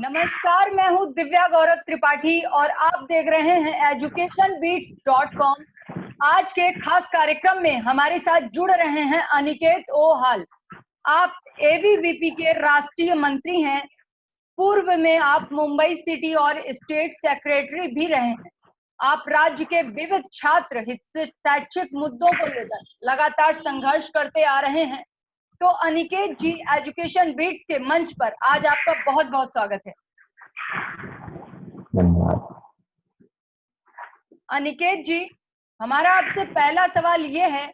नमस्कार, मैं हूँ दिव्या गौरव त्रिपाठी और आप देख रहे हैं educationbeats.com। आज के खास कार्यक्रम में हमारे साथ जुड़ रहे हैं अनिकेत ओहाल। आप एबीवीपी के राष्ट्रीय मंत्री हैं। पूर्व में आप मुंबई सिटी और स्टेट सेक्रेटरी भी रहे हैं। आप राज्य के विविध छात्र हित से शैक्षिक मुद्दों को लेकर लगातार संघर्ष करते आ रहे हैं। तो अनिकेत जी, एजुकेशन बीट्स के मंच पर आज आपका बहुत बहुत स्वागत है। धन्यवाद। अनिकेत जी, हमारा आपसे पहला सवाल ये है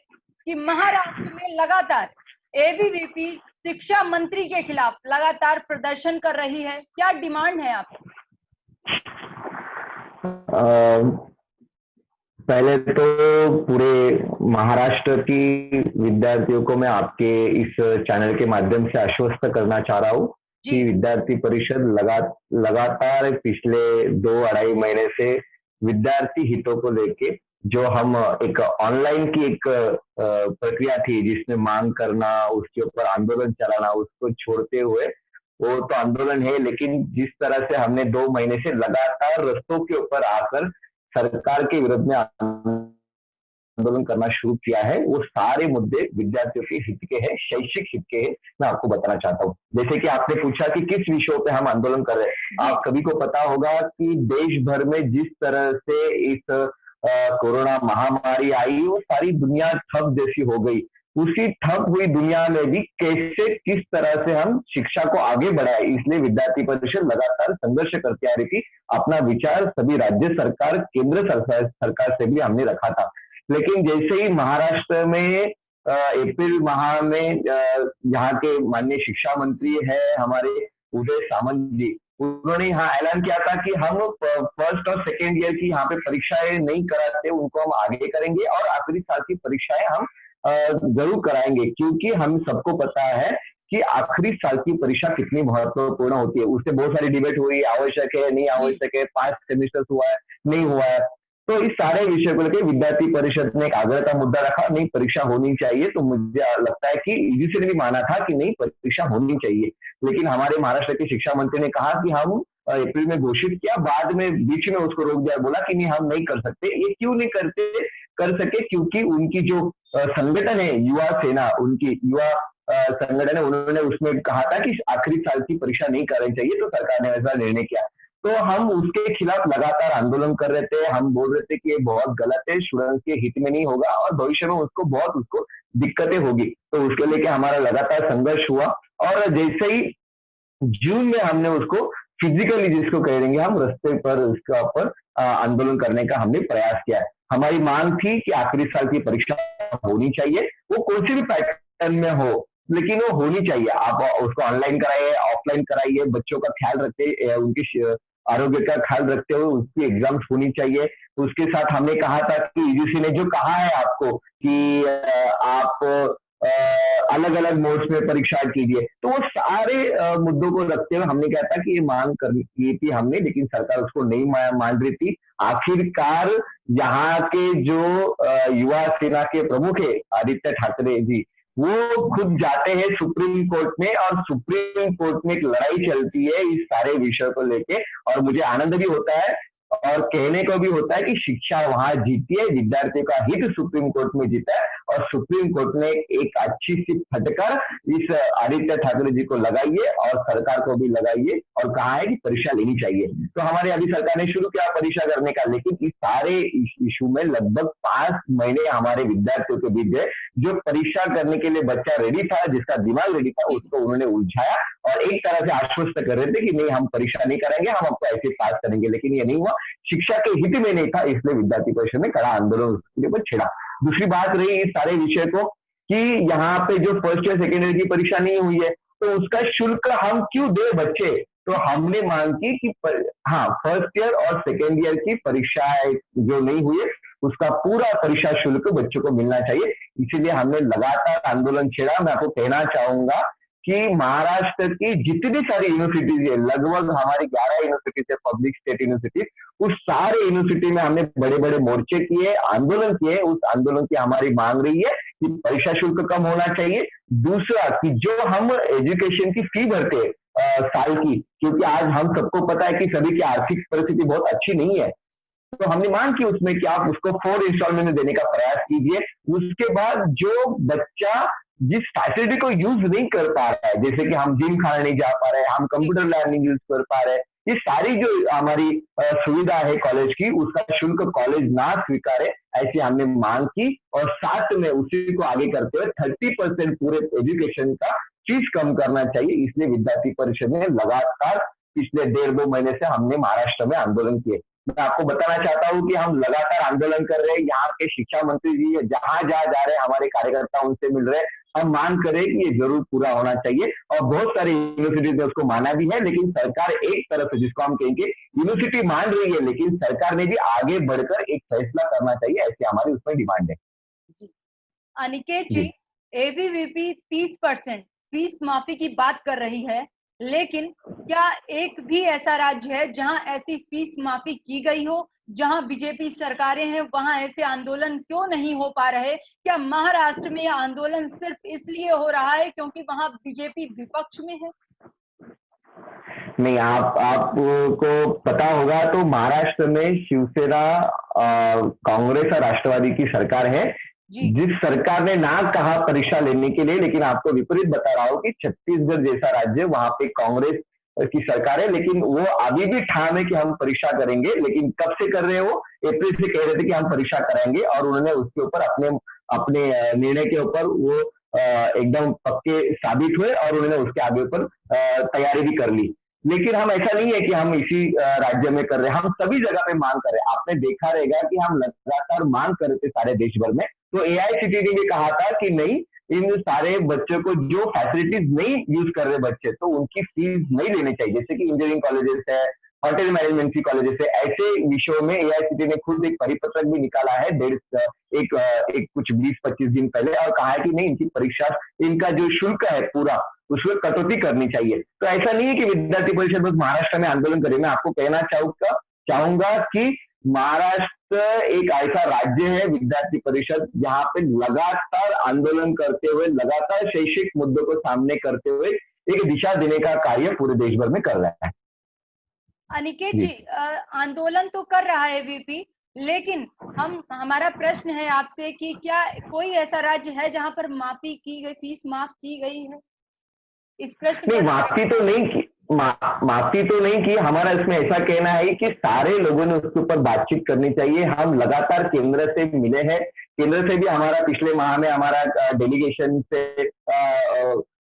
कि महाराष्ट्र में लगातार एबीवीपी शिक्षा मंत्री के खिलाफ लगातार प्रदर्शन कर रही है, क्या डिमांड है आपकी? पहले तो पूरे महाराष्ट्र की विद्यार्थियों को मैं आपके इस चैनल के माध्यम से आश्वस्त करना चाह रहा हूँ कि विद्यार्थी परिषद लगातार पिछले 2-2.5 महीने से विद्यार्थी हितों को लेके जो हम एक ऑनलाइन की एक प्रक्रिया थी जिसमें मांग करना, उसके ऊपर आंदोलन चलाना, उसको छोड़ते हुए वो तो आंदोलन है, लेकिन जिस तरह से हमने 2 महीने से लगातार रस्तों के ऊपर आकर सरकार के विरुद्ध में आंदोलन करना शुरू किया है, वो सारे मुद्दे विद्यार्थियों के हित के हैं, शैक्षिक हित के हैं। मैं आपको बताना चाहता हूँ, जैसे कि आपने पूछा कि किस विषयों पे हम आंदोलन कर रहे हैं। आप सभी को पता होगा कि देश भर में जिस तरह से इस कोरोना महामारी आई, वो सारी दुनिया ठप जैसी हो गई। उसी ठप हुई दुनिया में भी कैसे किस तरह से हम शिक्षा को आगे बढ़ाए, इसलिए विद्यार्थी परिषद लगातार संघर्ष करती आ रही थी। अपना विचार सभी राज्य सरकार, केंद्र सरकार से भी हमने रखा था। लेकिन जैसे ही महाराष्ट्र में अप्रैल माह में यहाँ के माननीय शिक्षा मंत्री है हमारे उदय सामंत जी, उन्होंने यहाँ ऐलान किया था कि हम फर्स्ट और सेकेंड ईयर की यहाँ पे परीक्षाएं नहीं कराते, उनको हम आगे करेंगे और आखिरी साल की परीक्षाएं हम जरूर कराएंगे, क्योंकि हम सबको पता है कि आखिरी साल की परीक्षा कितनी महत्वपूर्ण होती है। उससे बहुत सारी डिबेट हुई, आवश्यक है नहीं आवश्यक है, 5 सेमेस्टर हुआ है नहीं हुआ है। तो इस सारे विषय को लेकर विद्यार्थी परिषद ने एक आग्रह का मुद्दा रखा, नहीं परीक्षा होनी चाहिए। तो मुझे लगता है कि यूजीसी ने भी माना था कि नहीं परीक्षा होनी चाहिए, लेकिन हमारे महाराष्ट्र के शिक्षा मंत्री ने कहा कि हम अप्रैल में घोषित किया, बाद में बीच में उसको रोक दिया, बोला कि नहीं हम नहीं कर सकते। ये क्यों नहीं कर सके? क्योंकि उनकी जो संगठन है युवा सेना, उनकी युवा संगठन है, उन्होंने उसमें कहा था कि आखिरी साल की परीक्षा नहीं करनी चाहिए, तो सरकार ने ऐसा निर्णय किया। तो हम उसके खिलाफ लगातार आंदोलन कर रहे थे। हम बोल रहे थे कि ये बहुत गलत है, स्टूडेंट्स के हित में नहीं होगा और भविष्य में उसको दिक्कतें होगी। तो उसके लेके हमारा लगातार संघर्ष हुआ और जैसे ही जून में हमने उसको फिजिकली, जिसको कह देंगे हम, रास्ते पर उसके ऊपर आंदोलन करने का हमने प्रयास किया है। हमारी मांग थी कि आखिरी साल की परीक्षा होनी चाहिए, वो कोई सी भी पैटर्न में हो, लेकिन वो होनी चाहिए। आप उसको ऑनलाइन कराइए, ऑफलाइन कराइए, बच्चों का ख्याल रखते, उनकी आरोग्य का ख्याल रखते हुए उसकी एग्जाम्स होनी चाहिए। उसके साथ हमने कहा था कि यूजीसी ने जो कहा है आपको कि आप अलग अलग मोड्स में परीक्षा कीजिए, तो वो सारे मुद्दों को रखते हुए हमने कहा था कि ये मांग की थी हमने, लेकिन सरकार उसको नहीं मान रही थी। आखिरकार यहाँ के जो युवा सेना के प्रमुख है आदित्य ठाकरे जी, वो खुद जाते हैं सुप्रीम कोर्ट में और सुप्रीम कोर्ट में एक लड़ाई चलती है इस सारे विषय को लेके। और मुझे आनंद भी होता है और कहने को भी होता है कि शिक्षा वहां जीती है, विद्यार्थियों का हित सुप्रीम कोर्ट में जीता है और सुप्रीम कोर्ट ने एक अच्छी सी फटकार इस आदित्य ठाकरे जी को लगाई है और सरकार को भी लगाई है और कहा है कि परीक्षा लेनी चाहिए। तो हमारी अभी सरकार ने शुरू किया परीक्षा करने का, लेकिन इस सारे इशू में लगभग 5 महीने हमारे विद्यार्थियों के बीच गए। जो परीक्षा करने के लिए बच्चा रेडी था, जिसका दिमाग रेडी था, उसको उन्होंने उलझाया और एक तरह से आश्वस्त कर रहे थे कि नहीं हम परीक्षा नहीं करेंगे, हम आपको ऐसे पास करेंगे, लेकिन ये नहीं हुआ। शिक्षा के हित में नहीं था, इसलिए विद्यार्थी परिषद ने कड़ा आंदोलन उसके ऊपर छेड़ा। दूसरी बात रही इस सारे विषय को कि यहाँ पे जो फर्स्ट ईयर सेकेंड ईयर की परीक्षा नहीं हुई है, तो उसका शुल्क हम क्यों दे बच्चे? तो हमने मांग की कि हाँ, फर्स्ट ईयर और सेकेंड ईयर की परीक्षा जो नहीं हुई है उसका पूरा परीक्षा शुल्क बच्चों को मिलना चाहिए। इसीलिए हमने लगातार आंदोलन छेड़ा। मैं आपको कहना चाहूंगा कि महाराष्ट्र की जितनी सारी यूनिवर्सिटीज है, लगभग हमारी 11 यूनिवर्सिटीज है, पब्लिक स्टेट यूनिवर्सिटीज, उस सारे यूनिवर्सिटी में हमने बड़े बड़े मोर्चे किए, आंदोलन किए। उस आंदोलन की हमारी मांग रही है कि परीक्षा शुल्क कम होना चाहिए। दूसरा कि जो हम एजुकेशन की फी भरते हैं साल की, क्योंकि आज हम सबको पता है कि सभी की आर्थिक परिस्थिति बहुत अच्छी नहीं है। तो हमने मांग की उसमें कि आप उसको 4 इंस्टॉलमेंट में देने का प्रयास कीजिए। उसके बाद जो बच्चा जिस फैसिलिटी को यूज नहीं कर पा रहा है, जैसे कि हम जिम खाने नहीं जा पा रहे हैं, हम कंप्यूटर लैब नहीं यूज कर पा रहे हैं, ये सारी जो हमारी सुविधा है कॉलेज की, उसका शुल्क कॉलेज ना स्वीकारे, ऐसी हमने मांग की। और साथ में उसी को आगे करते हुए 30% पूरे एजुकेशन का फीस कम करना चाहिए। इसलिए विद्यार्थी परिषद ने लगातार पिछले 1.5-2 महीने से हमने महाराष्ट्र में आंदोलन किए। मैं आपको बताना चाहता हूँ कि हम लगातार आंदोलन कर रहे हैं। यहाँ के शिक्षा मंत्री जी जहां जहां जा रहे हैं, हमारे कार्यकर्ता उनसे मिल रहे हैं। हम मांग करें कि ये जरूर पूरा होना चाहिए, और बहुत सारी यूनिवर्सिटीज ने उसको माना भी है। लेकिन सरकार एक तरफ से, जिसको हम कहेंगे यूनिवर्सिटी मान रही है, लेकिन सरकार ने भी आगे बढ़कर एक फैसला करना चाहिए, ऐसी हमारी उसमें डिमांड है। अनिकेत जी, एबीवीपी 30% फीस माफी की बात कर रही है, लेकिन क्या एक भी ऐसा राज्य है जहां ऐसी फीस माफी की गई हो? जहां बीजेपी सरकारें हैं वहां ऐसे आंदोलन क्यों नहीं हो पा रहे? क्या महाराष्ट्र में यह आंदोलन सिर्फ इसलिए हो रहा है क्योंकि वहां बीजेपी विपक्ष में है? नहीं, आपको पता होगा तो महाराष्ट्र में शिवसेना, कांग्रेस और राष्ट्रवादी की सरकार है। जिस सरकार ने ना कहा परीक्षा लेने के लिए, लेकिन आपको विपरीत बता रहा हूँ कि छत्तीसगढ़ जैसा राज्य, वहां पे कांग्रेस की सरकार है, लेकिन वो अभी भी ठाम है कि हम परीक्षा करेंगे। लेकिन कब से कर रहे हैं वो? अप्रैल से कह रहे थे कि हम परीक्षा कराएंगे, और उन्होंने उसके ऊपर अपने अपने निर्णय के ऊपर वो एकदम पक्के साबित हुए, और उन्होंने उसके आगे ऊपर तैयारी भी कर ली। लेकिन हम, ऐसा नहीं है कि हम इसी राज्य में कर रहे हैं, हम सभी जगह पे मांग कर रहे हैं। आपने देखा रहेगा कि हम लगातार मांग कर रहे थे सारे देश भर में। तो एआईसीटीई ने भी कहा था कि नहीं, इन सारे बच्चों को जो फैसिलिटीज नहीं यूज कर रहे बच्चे, तो उनकी फीस नहीं लेनी चाहिए। जैसे कि इंजीनियरिंग कॉलेजेस है, होटल मैनेजमेंट की कॉलेजेस है, ऐसे विषयों में एआईसीटीई ने खुद एक परिपत्रक भी निकाला है एक कुछ 20-25 दिन पहले, और कहा है कि नहीं, इनकी परीक्षा, इनका जो शुल्क है पूरा, उसमें कटौती करनी चाहिए। तो ऐसा नहीं है कि विद्यार्थी परिषद बस महाराष्ट्र में आंदोलन करे। मैं आपको कहना चाहूंगा कि महाराष्ट्र एक ऐसा राज्य है, विद्यार्थी परिषद, जहाँ पे लगातार आंदोलन करते हुए, लगातार शैक्षिक मुद्दों को सामने करते हुए एक दिशा देने का कार्य पूरे देश भर में कर रहा है। अनिकेत जी, आंदोलन तो कर रहा है एबीवीपी, लेकिन हमारा प्रश्न है आपसे कि क्या कोई ऐसा राज्य है जहां पर माफी की गई, फीस माफ की गई है? इस प्रश्न नहीं, पर माफी तो नहीं की। हमारा इसमें ऐसा कहना है कि सारे लोगों ने उसके ऊपर बातचीत करनी चाहिए। हम लगातार केंद्र से मिले हैं, केंद्र से भी हमारा पिछले माह में हमारा डेलीगेशन से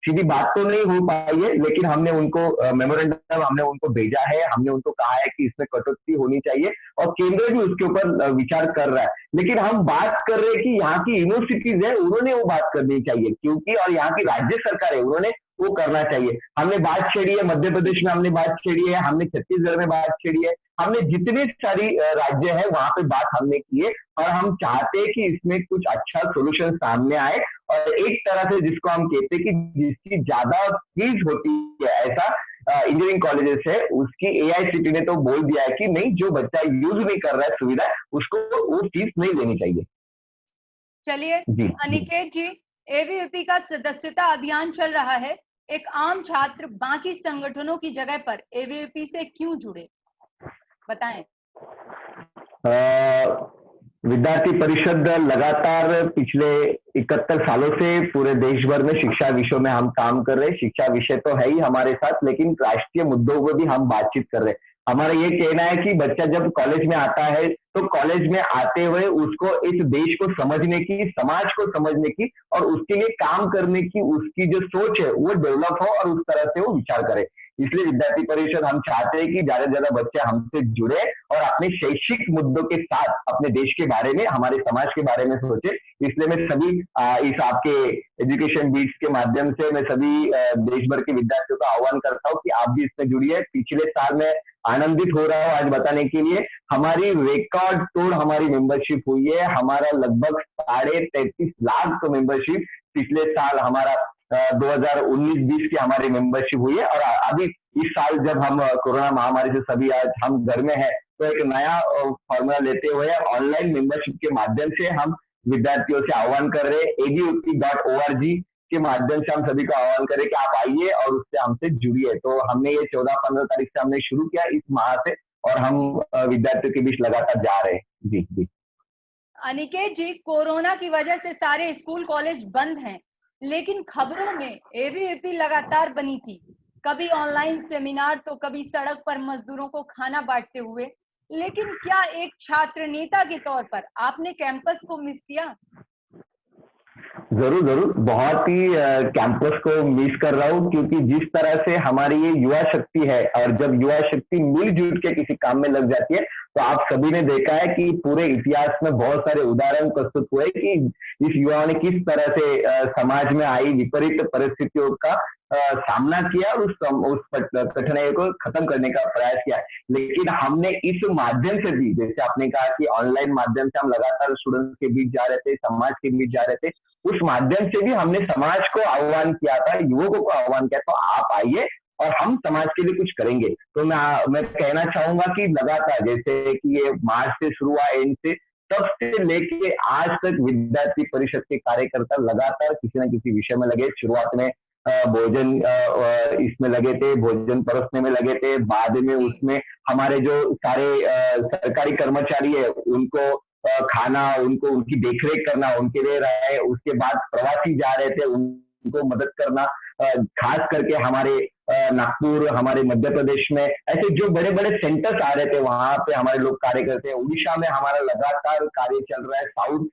सीधी बात तो नहीं हो पाई है, लेकिन हमने उनको मेमोरेंडम हमने उनको भेजा है। हमने उनको कहा है कि इसमें कटौती होनी चाहिए, और केंद्र भी उसके ऊपर विचार कर रहा है। लेकिन हम बात कर रहे हैं कि यहाँ की यूनिवर्सिटीज है, उन्होंने वो बात करनी चाहिए, क्योंकि और यहाँ की राज्य सरकार है, उन्होंने वो करना चाहिए। हमने बात छेड़ी है, मध्य प्रदेश में हमने बात छेड़ी है, हमने छत्तीसगढ़ में बात छेड़ी है, हमने जितने सारी राज्य है वहां पे बात हमने की है। और हम चाहते हैं कि इसमें कुछ अच्छा सोल्यूशन सामने आए, और एक तरह से जिसको हम कहते हैं कि जिसकी ज्यादा फीस होती है, ऐसा इंजीनियरिंग कॉलेजेस है, उसकी एआईसीटीई ने तो बोल दिया है कि नहीं, जो बच्चा यूज नहीं कर रहा है सुविधा, उसको वो फीस नहीं लेनी चाहिए। चलिए अनिकेत जी, एबीवीपी का सदस्यता अभियान चल रहा है। एक आम छात्र बाकी संगठनों की जगह पर एबीवीपी से क्यों जुड़े, बताएं। विद्यार्थी परिषद लगातार पिछले 71 सालों से पूरे देश भर में शिक्षा विषयों में हम काम कर रहे हैं। शिक्षा विषय तो है ही हमारे साथ, लेकिन राष्ट्रीय मुद्दों पर भी हम बातचीत कर रहे हैं। हमारा ये कहना है कि बच्चा जब कॉलेज में आता है, तो कॉलेज में आते हुए उसको इस देश को समझने की, समाज को समझने की, और उसके लिए काम करने की उसकी जो सोच है वो डेवलप हो, और उस तरह से वो विचार करे। इसलिए विद्यार्थी परिषद हम चाहते हैं कि ज्यादा से ज्यादा बच्चे हमसे जुड़े, और अपने शैक्षिक मुद्दों के साथ अपने देश के बारे में, हमारे समाज के बारे में सोचे। इसलिए मैं सभी इस आपके एजुकेशन बीट्स के माध्यम से मैं सभी देश भर के विद्यार्थियों का आह्वान करता हूँ कि आप भी इसमें जुड़िए। पिछले साल में आनंदित हो रहा हूँ आज बताने के लिए, हमारी रिकॉर्ड तोड़ हमारी मेंबरशिप हुई है। हमारा लगभग 33.5 लाख तो मेंबरशिप पिछले साल हमारा 2019-20 की हमारी मेंबरशिप हुई है। और अभी इस साल जब हम कोरोना महामारी से सभी आज हम घर में है, तो एक नया फॉर्मूला लेते हुए ऑनलाइन मेंबरशिप के माध्यम से हम विद्यार्थियों से आह्वान कर रहे हैं। abvp.org के माध्यम से हम सभी को आह्वान करें कि आप आइए और उससे हमसे जुड़िए। तो हमने ये 14-15 तारीख से हमने शुरू किया इस माह से, और हम विद्यार्थियों के बीच लगातार जा रहे हैं। जी जी। अनिकेत जी, कोरोना की वजह से सारे स्कूल कॉलेज बंद हैं, लेकिन खबरों में एबीवीपी लगातार बनी थी, कभी ऑनलाइन सेमिनार तो कभी सड़क पर मजदूरों को खाना बांटते हुए। लेकिन क्या एक छात्र नेता के तौर पर आपने कैंपस को मिस किया? जरूर जरूर, बहुत ही कैंपस को मिस कर रहा हूँ, क्योंकि जिस तरह से हमारी ये युवा शक्ति है, और जब युवा शक्ति मिलजुल के किसी काम में लग जाती है, तो आप सभी ने देखा है कि पूरे इतिहास में बहुत सारे उदाहरण प्रस्तुत हुए कि इस युवाओं ने किस तरह से समाज में आई विपरीत परिस्थितियों का सामना किया और उस कठिनाई को खत्म करने का प्रयास किया। लेकिन हमने इस माध्यम से भी, जैसे आपने कहा कि ऑनलाइन माध्यम से हम लगातार स्टूडेंट्स के बीच जा रहे थे, समाज के बीच जा रहे थे, उस माध्यम से भी हमने समाज को आह्वान किया था, युवकों को आह्वान किया, तो आप आइए और हम समाज के लिए कुछ करेंगे। तो मैं कहना चाहूंगा कि लगातार, जैसे कि ये मार्च से शुरू हुआ, एंड से तब से लेके आज तक विद्यार्थी परिषद के कार्यकर्ता लगातार किसी न किसी विषय में लगे। शुरुआत में भोजन इसमें लगे थे, भोजन परोसने में लगे थे, बाद में उसमें हमारे जो सारे सरकारी कर्मचारी है उनको खाना, उनको उनकी देखरेख करना, उनके लिए रहे। उसके बाद प्रवासी जा रहे थे, उनको मदद करना, खास करके हमारे नागपुर, हमारे मध्य प्रदेश में ऐसे जो बड़े बड़े सेंटर्स आ रहे थे, वहां पे हमारे लोग कार्य करते हैं। उड़ीसा में हमारा लगातार कार्य चल रहा है। साउथ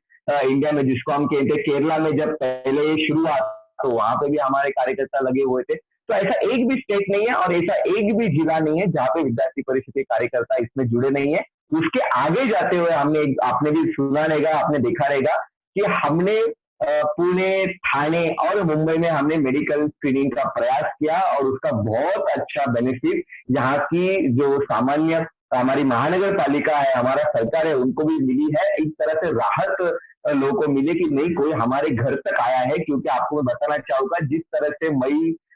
इंडिया में, जिसको हम कहते हैं, केरला में जब पहले शुरुआत, तो वहां पे भी हमारे कार्यकर्ता लगे हुए थे। तो ऐसा एक भी स्टेट नहीं है और ऐसा एक भी जिला नहीं है जहाँ पे विद्यार्थी परिषद के कार्यकर्ता इसमें जुड़े नहीं है। उसके आगे जाते हुए आपने भी सुना रहेगा, आपने देखा रहेगा कि हमने पुणे, ठाणे और मुंबई में हमने मेडिकल स्क्रीनिंग का प्रयास किया, और उसका बहुत अच्छा बेनिफिट यहाँ की जो सामान्य हमारी महानगर पालिका है, हमारा सरकार है, उनको भी मिली है। इस तरह से राहत लोगों को मिले कि नहीं, कोई हमारे घर तक आया है। क्योंकि आपको मैं बताना चाहूंगा, जिस तरह से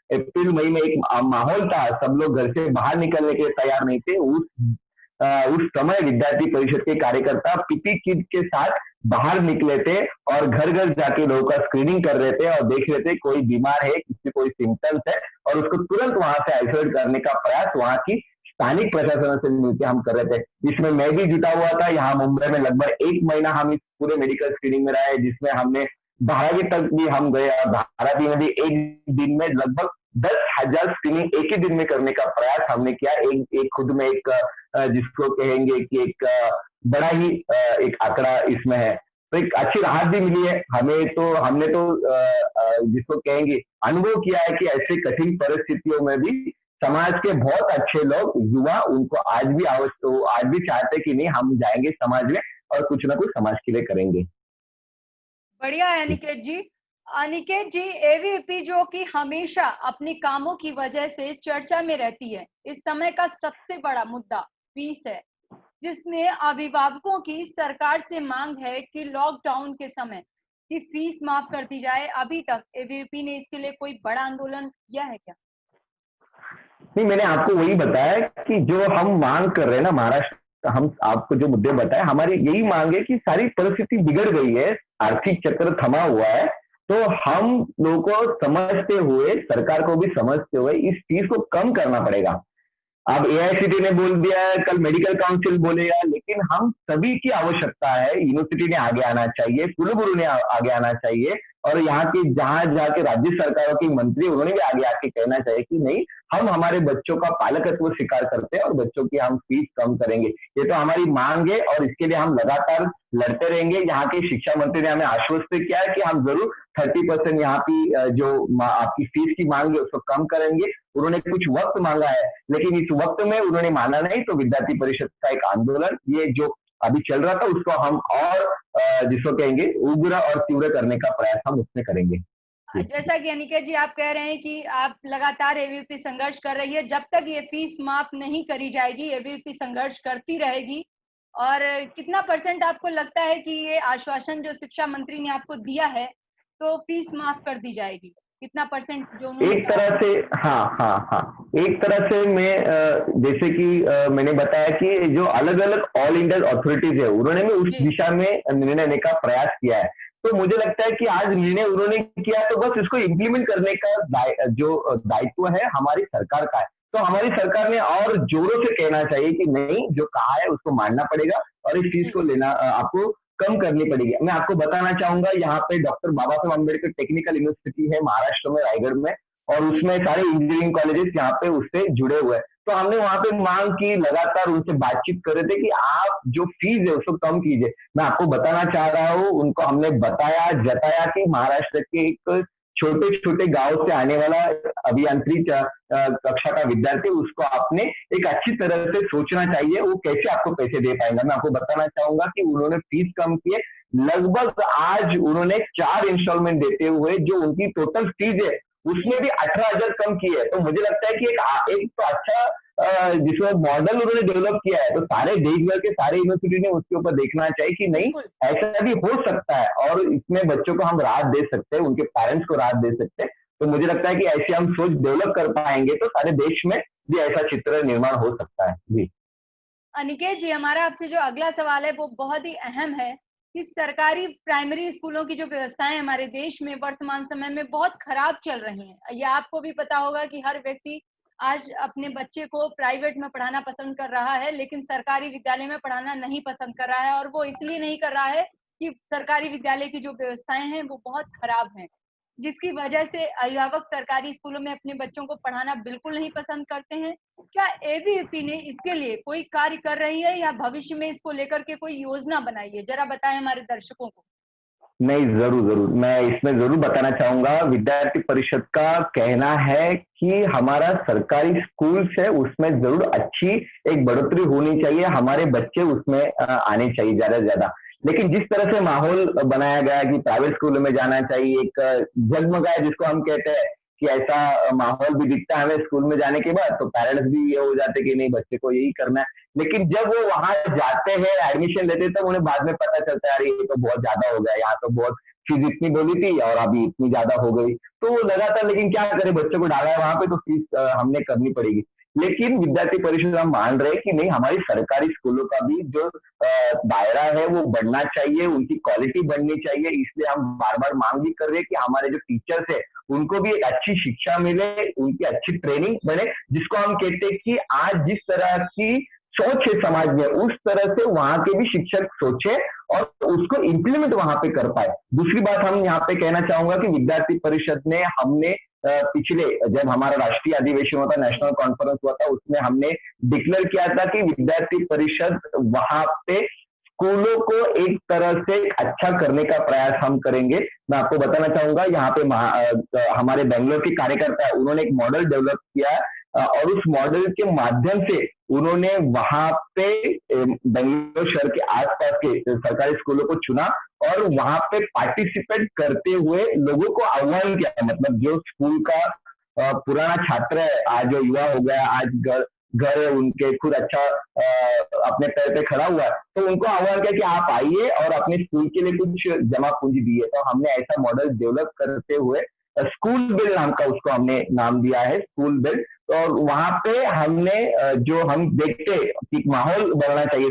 अप्रैल मई में एक माहौल था, सब लोग घर से बाहर निकलने के लिए तैयार नहीं थे, उस समय विद्यार्थी परिषद के कार्यकर्ता पीपी किट के साथ बाहर निकले थे और घर घर जाके लोगों का स्क्रीनिंग कर रहे थे और देख रहे थे कोई बीमार है, किसी कोई सिम्टम्स है, और उसको तुरंत वहां से आइसोलेट करने का प्रयास वहां की स्थानिक प्रशासन से मिलकर हम कर रहे थे। इसमें मैं भी जुटा हुआ था। यहाँ मुंबई में लगभग 1 महीना हम इस पूरे मेडिकल स्क्रीनिंग में रहे, जिसमें हमने धारावी तक भी हम गए। धारावी में भी एक दिन में लगभग 10,000 स्क्रीनिंग एक ही दिन में करने का प्रयास हमने किया। एक खुद में एक जिसको कहेंगे कि एक बड़ा ही एक आंकड़ा इसमें है। तो एक अच्छी राहत भी मिली है हमें। तो हमने तो जिसको कहेंगे अनुभव किया है कि ऐसे कठिन परिस्थितियों में भी समाज के बहुत अच्छे लोग, युवा, उनको आज भी चाहते कि नहीं, हम जाएंगे समाज में और कुछ ना कुछ समाज के लिए करेंगे। बढ़िया है अनिकेत जी। अनिकेत जी, एबीवीपी जो कि हमेशा अपने कामों की वजह से चर्चा में रहती है, इस समय का सबसे बड़ा मुद्दा फीस है, जिसमें अभिभावकों की सरकार से मांग है कि लॉकडाउन के समय की फीस माफ कर दी जाए। अभी तक एबीवीपी ने इसके लिए कोई बड़ा आंदोलन किया है क्या? नहीं, मैंने आपको वही बताया कि जो हम मांग कर रहे हैं ना महाराष्ट्र, हम आपको जो मुद्दे बताए, हमारी यही मांग है कि सारी परिस्थिति बिगड़ गई है, आर्थिक चक्र थमा हुआ है, तो हम लोगों को समझते हुए, सरकार को भी समझते हुए इस चीज को कम करना पड़ेगा। अब एआईसीटी ने बोल दिया है, कल मेडिकल काउंसिल बोलेगा, लेकिन हम सभी की आवश्यकता है। यूनिवर्सिटी ने आगे आना चाहिए, कुलगुरु ने आगे आना चाहिए, और यहाँ के जहां जाके राज्य सरकारों के मंत्री, उन्होंने भी आगे आके कहना चाहिए कि नहीं, हम हमारे बच्चों का पालकत्व स्वीकार करते हैं और बच्चों की हम फीस कम करेंगे। ये तो हमारी मांग है और इसके लिए हम लगातार लड़ते रहेंगे। यहाँ के शिक्षा मंत्री ने हमें आश्वस्त किया है कि हम जरूर 30% यहाँ की जो आपकी फीस की मांग है उसको कम करेंगे। उन्होंने कुछ वक्त मांगा है, लेकिन इस वक्त में उन्होंने माना नहीं, तो विद्यार्थी परिषद का एक आंदोलन, ये जो अभी चल रहा था, उसको हम और जिसको कहेंगे उग्र और तीव्र करने का प्रयास हम उसमें करेंगे। जैसा कि अनिकेत जी आप कह रहे हैं कि आप लगातार एबीवीपी संघर्ष कर रही है, जब तक ये फीस माफ नहीं करी जाएगी एबीवीपी संघर्ष करती रहेगी। और कितना % आपको लगता है कि ये आश्वासन जो शिक्षा मंत्री ने आपको दिया है, तो फीस माफ कर दी जाएगी? कितना % जो एक तरह से, हाँ, एक तरह से मैं जैसे कि मैंने बताया कि जो अलग अलग ऑल इंडिया अथॉरिटीज है, उन्होंने भी उस दिशा में निर्णय लेने का प्रयास किया है। तो मुझे लगता है कि आज निर्णय उन्होंने किया तो बस इसको इम्प्लीमेंट करने का जो दायित्व है हमारी सरकार का है। तो हमारी सरकार ने और जोरों से कहना चाहिए कि नहीं, जो कहा है उसको मानना पड़ेगा और इस चीज को लेना आपको कम करनी पड़ेगी। मैं आपको बताना चाहूंगा, यहाँ पे डॉक्टर बाबा साहब अम्बेडकर टेक्निकल यूनिवर्सिटी है महाराष्ट्र में, रायगढ़ में, और उसमें सारे इंजीनियरिंग कॉलेजेस यहाँ पे उससे जुड़े हुए हैं। तो हमने वहां पे मांग की, लगातार उनसे बातचीत कर रहे थे कि आप जो फीस है उसको कम कीजिए। मैं आपको बताना चाह रहा हूँ, उनको हमने बताया, जताया कि महाराष्ट्र के एक छोटे छोटे गांव से आने वाला अभियांत्रिक कक्षा का विद्यार्थी, उसको आपने एक अच्छी तरह से सोचना चाहिए, वो कैसे आपको पैसे दे पाएंगा। मैं आपको बताना चाहूंगा कि उन्होंने फीस कम की है। लगभग आज उन्होंने 4 इंस्टॉलमेंट देते हुए जो उनकी टोटल फीस है उसमें भी 18,000 कम की है। तो मुझे लगता है कि एक तो अच्छा जिसमें मॉडल उन्होंने डेवलप किया है, तो सारे देश भर के सारे यूनिवर्सिटी ने उसके ऊपर देखना चाहिए कि नहीं, ऐसा भी हो सकता है और इसमें बच्चों को हम राहत दे सकते हैं, उनके पेरेंट्स को राहत दे सकते हैं। तो मुझे लगता है कि ऐसी हम सोच डेवलप कर पाएंगे तो सारे देश में भी ऐसा चित्र निर्माण हो सकता है। जी अनिकेत जी, हमारा आपसे जो अगला सवाल है वो बहुत ही अहम है कि सरकारी प्राइमरी स्कूलों की जो व्यवस्थाएं हमारे देश में वर्तमान समय में बहुत खराब चल रही हैं। ये आपको भी पता होगा कि हर व्यक्ति आज अपने बच्चे को प्राइवेट में पढ़ाना पसंद कर रहा है, लेकिन सरकारी विद्यालय में पढ़ाना नहीं पसंद कर रहा है। और वो इसलिए नहीं कर रहा है कि सरकारी विद्यालय की जो व्यवस्थाएं हैं वो बहुत खराब हैं, जिसकी वजह से अभिभावक सरकारी स्कूलों में अपने बच्चों को पढ़ाना बिल्कुल नहीं पसंद करते हैं। क्या एबीवीपी ने इसके लिए कोई कार्य कर रही है या भविष्य में इसको लेकर के कोई योजना बनाई है? जरा बताएं हमारे दर्शकों को। नहीं, जरूर जरूर, मैं इसमें जरूर बताना चाहूंगा। विद्यार्थी परिषद का कहना है कि हमारा सरकारी स्कूल है उसमें जरूर अच्छी एक बढ़ोतरी होनी चाहिए, हमारे बच्चे उसमें आने चाहिए ज्यादा से ज्यादा। लेकिन जिस तरह से माहौल बनाया गया कि प्राइवेट स्कूलों में जाना चाहिए, एक जगमगाए जिसको हम कहते हैं कि ऐसा माहौल भी दिखता है हमें स्कूल में जाने के बाद, तो पेरेंट्स भी ये हो जाते कि नहीं, बच्चे को यही करना है। लेकिन जब वो वहां जाते हैं, एडमिशन लेते हैं, तब उन्हें बाद में पता चलता है अरे ये तो बहुत ज्यादा हो गया, यहाँ तो बहुत फीस इतनी बोली थी और अभी इतनी ज्यादा हो गई। तो वो लगातार, लेकिन क्या करे, बच्चों को डाला है वहां पे तो फीस हमने करनी पड़ेगी। लेकिन विद्यार्थी परिषद हम मान रहे हैं कि नहीं, हमारी सरकारी स्कूलों का भी जो दायरा है वो बढ़ना चाहिए, उनकी क्वालिटी बढ़नी चाहिए। इसलिए हम बार बार मांग भी कर रहे हैं कि हमारे जो टीचर्स है उनको भी एक अच्छी शिक्षा मिले, उनकी अच्छी ट्रेनिंग बने, जिसको हम कहते हैं कि आज जिस तरह की सोच है समाज में उस तरह से वहां के भी शिक्षक सोचे और उसको इम्प्लीमेंट वहां पे कर पाए। दूसरी बात हम यहाँ पे कहना चाहूंगा कि विद्यार्थी परिषद ने हमने पिछले जब हमारा राष्ट्रीय अधिवेशन हुआ था, नेशनल कॉन्फ्रेंस हुआ था, उसमें हमने डिक्लेयर किया था कि विद्यार्थी परिषद वहां पे स्कूलों को एक तरह से अच्छा करने का प्रयास हम करेंगे। मैं आपको बताना चाहूंगा, यहाँ पे हमारे बेंगलोर के कार्यकर्ता है, उन्होंने एक मॉडल डेवलप किया है और उस मॉडल के माध्यम से उन्होंने वहां पे बेंगलोर शहर के आसपास के सरकारी स्कूलों को चुना और वहां पे पार्टिसिपेट करते हुए लोगों को आह्वान किया। मतलब जो स्कूल का पुराना छात्र है, आज जो युवा हो गया, आज घर घर है उनके, खुद अच्छा अपने पैर पे खड़ा हुआ है, तो उनको आह्वान किया कि आप आइए और अपने स्कूल के लिए कुछ जमा पूंजी दिए। तो हमने ऐसा मॉडल डेवलप करते हुए स्कूल बिल नाम का उसको हमने नाम दिया है, स्कूल बिल। और वहां पे हमने जो हम देखते कि माहौल बढ़ना चाहिए,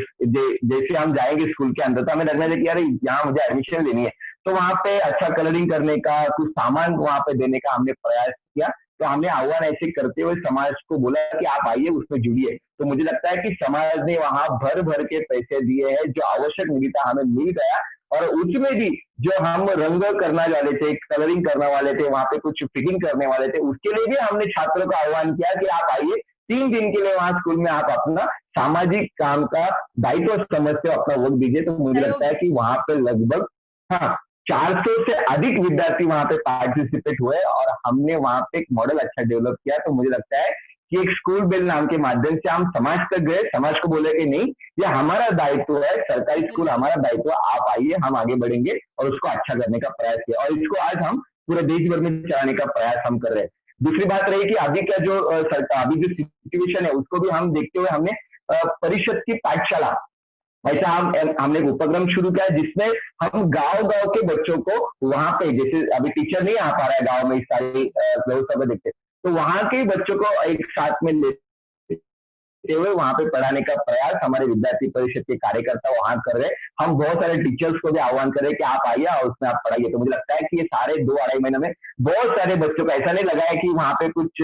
जैसे हम जाएंगे स्कूल के अंदर तो हमें लगना चाहिए कि अरे यहाँ मुझे एडमिशन लेनी है, तो वहां पे अच्छा कलरिंग करने का, कुछ सामान वहां पे देने का हमने प्रयास किया। तो हमने आह्वान ऐसे करते हुए समाज को बोला कि आप आइए, उसमें जुड़िए। तो मुझे लगता है कि समाज ने वहां भर भर के पैसे दिए हैं, जो आवश्यक निधि था हमें मिल गया। और उसमें भी जो हम रंग करना वाले थे, कलरिंग करने वाले थे, वहां पे कुछ फिटिंग करने वाले थे, उसके लिए भी हमने छात्रों का आह्वान किया कि आप आइए, 3 दिन के लिए वहां स्कूल में आप अपना सामाजिक काम का दायित्व समझते हो, अपना वक्त दीजिए। तो मुझे लगता है कि वहां पे लगभग, हाँ, 400 से अधिक विद्यार्थी वहां पे पार्टिसिपेट हुए और हमने वहां पे एक मॉडल अच्छा डेवलप किया। तो मुझे लगता है कि एक स्कूल बिल नाम के माध्यम से हम समाज तक गए, समाज को बोले कि नहीं, ये हमारा दायित्व है, सरकारी स्कूल हमारा दायित्व, आप आइए, हम आगे बढ़ेंगे और उसको अच्छा करने का प्रयास किया। और इसको आज हम पूरे देश भर में चलाने का प्रयास हम कर रहे हैं। दूसरी बात रही कि अभी का जो अभी जो सिचुएशन है उसको भी हम देखते हुए हमने परिषद की पाठशाला, ऐसा हमने एक उपक्रम शुरू किया जिसमें हम गांव गांव के बच्चों को वहां पे, जैसे अभी टीचर नहीं आ पा रहा है गांव में इस सारी व्यवस्था को देखते, तो वहां के बच्चों को एक साथ में लेते हुए वहाँ पे पढ़ाने का प्रयास हमारे विद्यार्थी परिषद के कार्यकर्ता वहाँ कर रहे हैं। हम बहुत सारे टीचर्स को भी आह्वान कर रहे हैं कि आप आइए और उसमें आप पढ़ाइए। तो मुझे लगता है कि ये सारे 2-2.5 महीने में बहुत सारे बच्चों को ऐसा नहीं लगा है कि वहाँ पे कुछ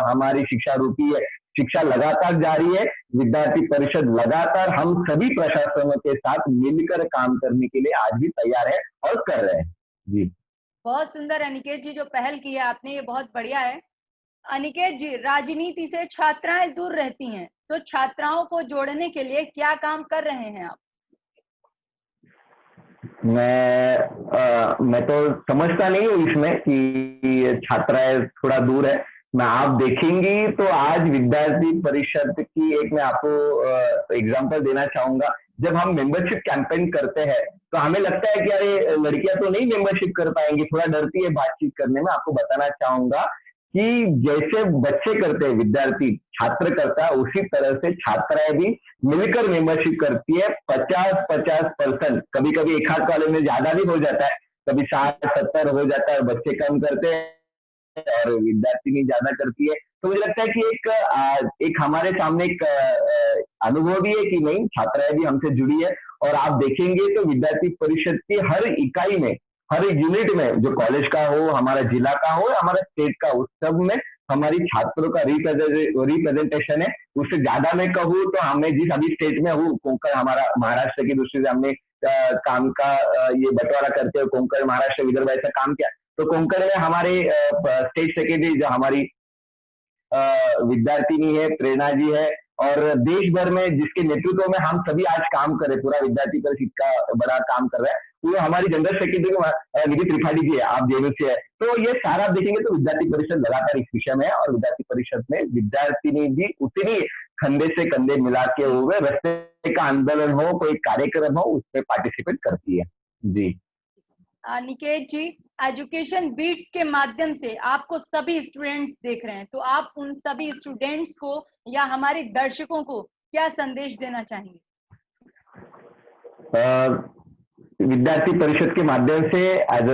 हमारी शिक्षा रुकी है। शिक्षा लगातार जारी है। विद्यार्थी परिषद लगातार हम सभी प्रशासनों के साथ मिलकर काम करने के लिए आज भी तैयार है और कर रहे हैं। जी, बहुत सुंदर अनिकेत जी, जो पहल की है आपने, ये बहुत बढ़िया है। अनिकेत जी, राजनीति से छात्राएं दूर रहती हैं, तो छात्राओं को जोड़ने के लिए क्या काम कर रहे हैं आप? मैं तो समझता नहीं हूँ इसमें कि छात्राएं थोड़ा दूर है। मैं आप देखेंगी तो आज विद्यार्थी परिषद की एक मैं आपको एग्जांपल देना चाहूंगा। जब हम मेंबरशिप कैंपेन करते हैं तो हमें लगता है कि अरे लड़कियां तो नहीं मेंबरशिप कर पाएंगी, थोड़ा डरती है बातचीत करने में। आपको बताना चाहूंगा कि जैसे बच्चे करते हैं, विद्यार्थी छात्र करता है, उसी तरह से छात्राएं भी मिलकर मेंबरशिप करती है। 50-50%, कभी कभी एक आध कॉलेज में ज्यादा भी हो जाता है, कभी 60-70 हो जाता है, बच्चे कम करते हैं और विद्यार्थी नहीं ज्यादा करती है। तो मुझे लगता है कि एक हमारे सामने एक अनुभव भी है कि नहीं, छात्राएं भी हमसे जुड़ी है। और आप देखेंगे तो विद्यार्थी परिषद की हर इकाई में, हर एक यूनिट में, जो कॉलेज का हो, हमारा जिला का हो, हमारा स्टेट का, उस सब में हमारी छात्रों का रिप्रेजेंटेशन है। उससे ज्यादा मैं कहूँ तो हमें जिस अभी स्टेट में हूँ, कोंकण हमारा महाराष्ट्र की दृष्टि से हमने काम का ये बंटवारा करते हुए कोंकण, महाराष्ट्र, विदर्भ ऐसा काम किया। तो कोंकण में हमारे स्टेट सेक्रेटरी जो हमारी विद्यार्थिनी है, प्रेरणा जी है, और देश भर में जिसके नेतृत्व में हम सभी आज काम कर रहे, पूरा विद्यार्थी परिषद का बड़ा काम कर रहा है, वो हमारी जनरल सेक्रेटरी निधि त्रिपाठी जी है, आप जेएनयू से है। तो ये सारा देखेंगे तो विद्यार्थी परिषद लगातार इस विषय में है, और विद्यार्थी परिषद में विद्यार्थिनी भी उतनी कंधे से कंधे मिला के हुए रास्ते का आंदोलन हो, कोई कार्यक्रम हो, उसमें पार्टिसिपेट करती है। जी, निकेत जी, एजुकेशन बीट्स के माध्यम से आपको सभी स्टूडेंट्स देख रहे हैं, तो आप उन सभी स्टूडेंट्स को या हमारे दर्शकों को क्या संदेश देना चाहेंगे? विद्यार्थी परिषद के माध्यम से एज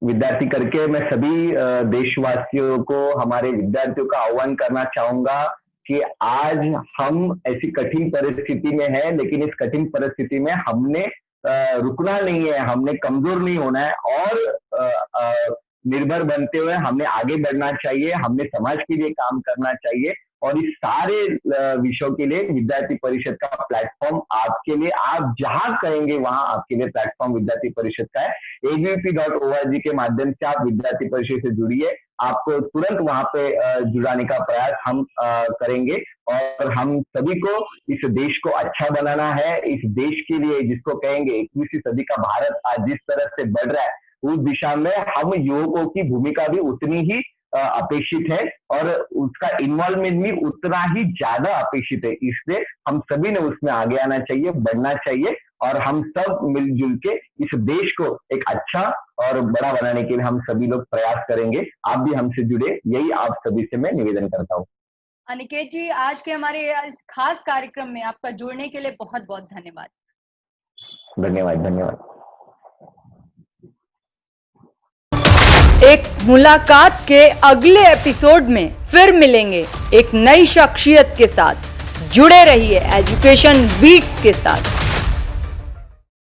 विद्यार्थी करके मैं सभी देशवासियों को, हमारे विद्यार्थियों का आह्वान करना चाहूंगा कि आज हम ऐसी कठिन परिस्थिति में है, लेकिन इस कठिन परिस्थिति में हमने रुकना नहीं है, हमने कमजोर नहीं होना है, और निर्भर बनते हुए हमने आगे बढ़ना चाहिए, हमने समाज के लिए काम करना चाहिए। और इस सारे विषयों के लिए विद्यार्थी परिषद का प्लेटफॉर्म आपके लिए, आप जहां कहेंगे वहां आपके लिए प्लेटफॉर्म विद्यार्थी परिषद का है। abvp.org के माध्यम से आप विद्यार्थी परिषद से जुड़िए, आपको तुरंत वहां पे जुड़ाने का प्रयास हम करेंगे। और हम सभी को इस देश को अच्छा बनाना है, इस देश के लिए जिसको कहेंगे 21वीं सदी का भारत आज जिस तरह से बढ़ रहा है, उस दिशा में हम युवकों की भूमिका भी उतनी ही अपेक्षित है, और उसका इन्वॉल्वमेंट भी उतना ही ज्यादा अपेक्षित है। इसलिए हम सभी ने उसमें आगे आना चाहिए, बढ़ना चाहिए, और हम सब मिलजुल के इस देश को एक अच्छा और बड़ा बनाने के लिए हम सभी लोग प्रयास करेंगे। आप भी हमसे जुड़े, यही आप सभी से मैं निवेदन करता हूँ। अनिकेत जी, आज के हमारे इस खास कार्यक्रम में आपका जुड़ने के लिए बहुत बहुत धन्यवाद। धन्यवाद, धन्यवाद। एक मुलाकात के अगले एपिसोड में फिर मिलेंगे एक नई शख्सियत के साथ। जुड़े रहिए एजुकेशन बीट्स के साथ।